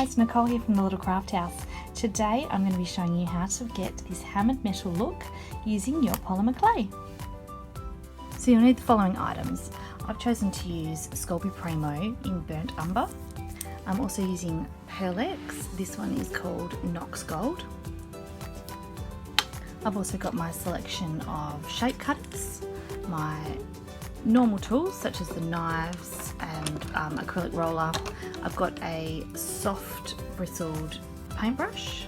guys, Nicole here from the Little Craft House. Today I'm going to be showing you how to get this hammered metal look using your polymer clay. So you'll need the following items. I've chosen to use Sculpey Primo in burnt umber. I'm also using Pearl X. This one is called Knox Gold. I've also got my selection of shape cutters, my normal tools such as the knives and acrylic roller. I've got a soft bristled paintbrush.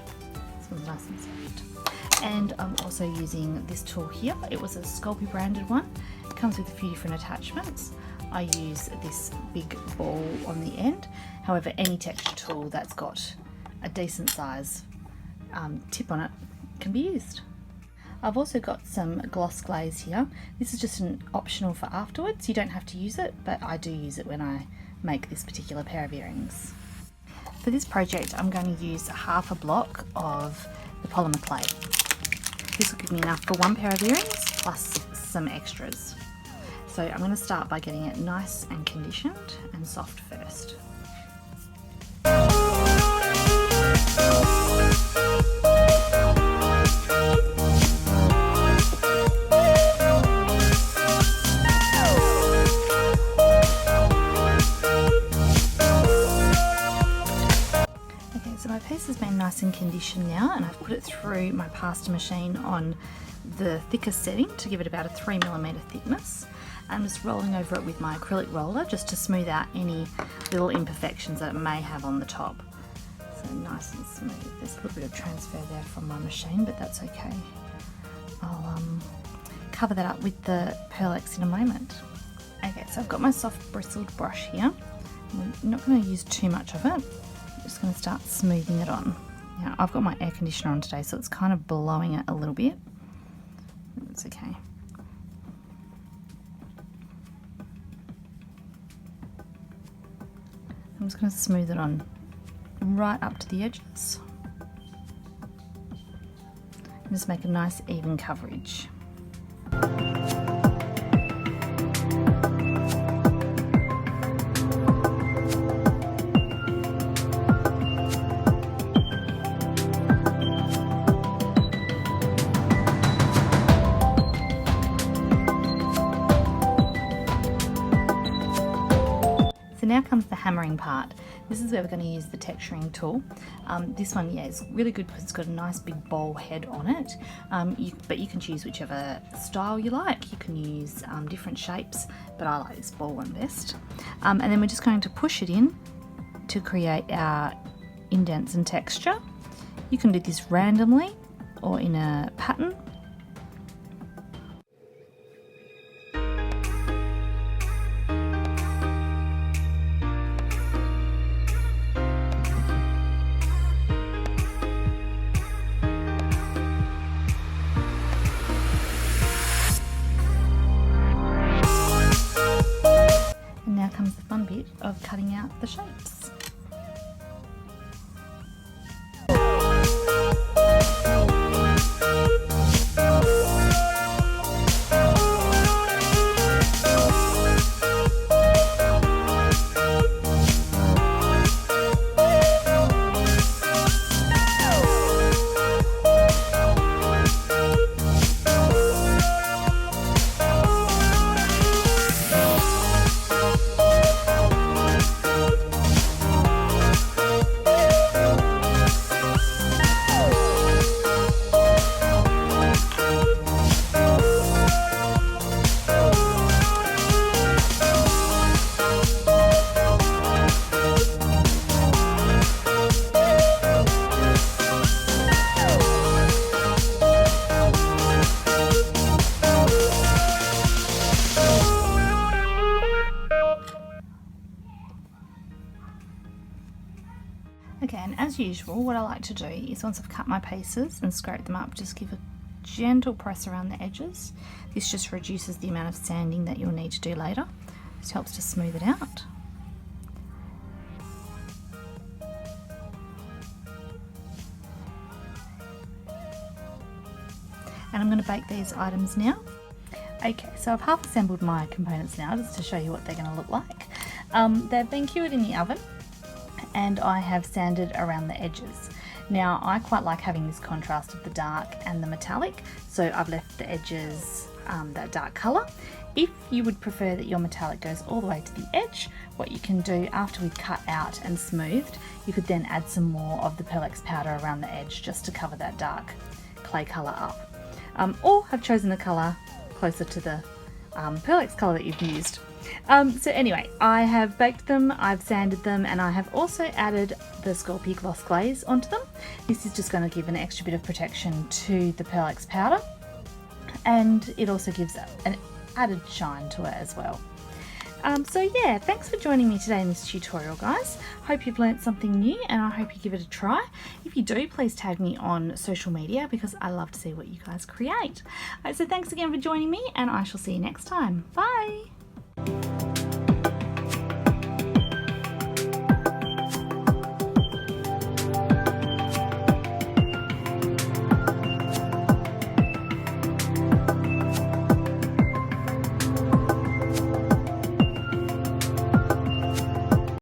This one's nice and soft. And I'm also using this tool here. It was a Sculpey branded one. It comes with a few different attachments. I use this big ball on the end. However, any texture tool that's got a decent size tip on it can be used. I've also got some gloss glaze here. This is just an optional for afterwards. You don't have to use it, but I do use it when I make this particular pair of earrings. For this project, I'm going to use half a block of the polymer clay. This will give me enough for one pair of earrings plus some extras. So I'm going to start by getting it nice and conditioned and soft first. So my piece has been nice and conditioned now, and I've put it through my pasta machine on the thickest setting to give it about a 3mm thickness. I'm just rolling over it with my acrylic roller just to smooth out any little imperfections that it may have on the top. So nice and smooth. There's a little bit of transfer there from my machine, but that's okay. I'll cover that up with the Pearl X in a moment. Okay, so I've got my soft bristled brush here. I'm not going to use too much of it. Just going to start smoothing it on. Now I've got my air conditioner on today, so it's kind of blowing it a little bit. It's okay. I'm just going to smooth it on right up to the edges. And just make a nice even coverage. So now comes the hammering part. This is where we're going to use the texturing tool. This one, yeah, is really good because it's got a nice big bowl head on it. But you can choose whichever style you like. You can use different shapes, but I like this bowl one best. And then we're just going to push it in to create our indents and texture. You can do this randomly or in a pattern. Now comes the fun bit of cutting out the shapes. Okay, and as usual, what I like to do is once I've cut my pieces and scrape them up, just give a gentle press around the edges. This just reduces the amount of sanding that you'll need to do later. Just helps to smooth it out. And I'm going to bake these items now. Okay, so I've half assembled my components now just to show you what they're going to look like. They've been cured in the oven, and I have sanded around the edges. Now I quite like having this contrast of the dark and the metallic, so I've left the edges that dark colour. If you would prefer that your metallic goes all the way to the edge, what you can do after we've cut out and smoothed, you could then add some more of the Pearl powder around the edge just to cover that dark clay colour up. Or have chosen a colour closer to the Pearl colour that you've used. So anyway, I have baked them, I've sanded them, and I have also added the Sculpey Gloss Glaze onto them. This is just going to give an extra bit of protection to the Pearl powder, and it also gives an added shine to it as well. So yeah, thanks for joining me today in this tutorial, guys. Hope you've learnt something new, and I hope you give it a try. If you do, please tag me on social media because I love to see what you guys create. So thanks again for joining me, and I shall see you next time. Bye!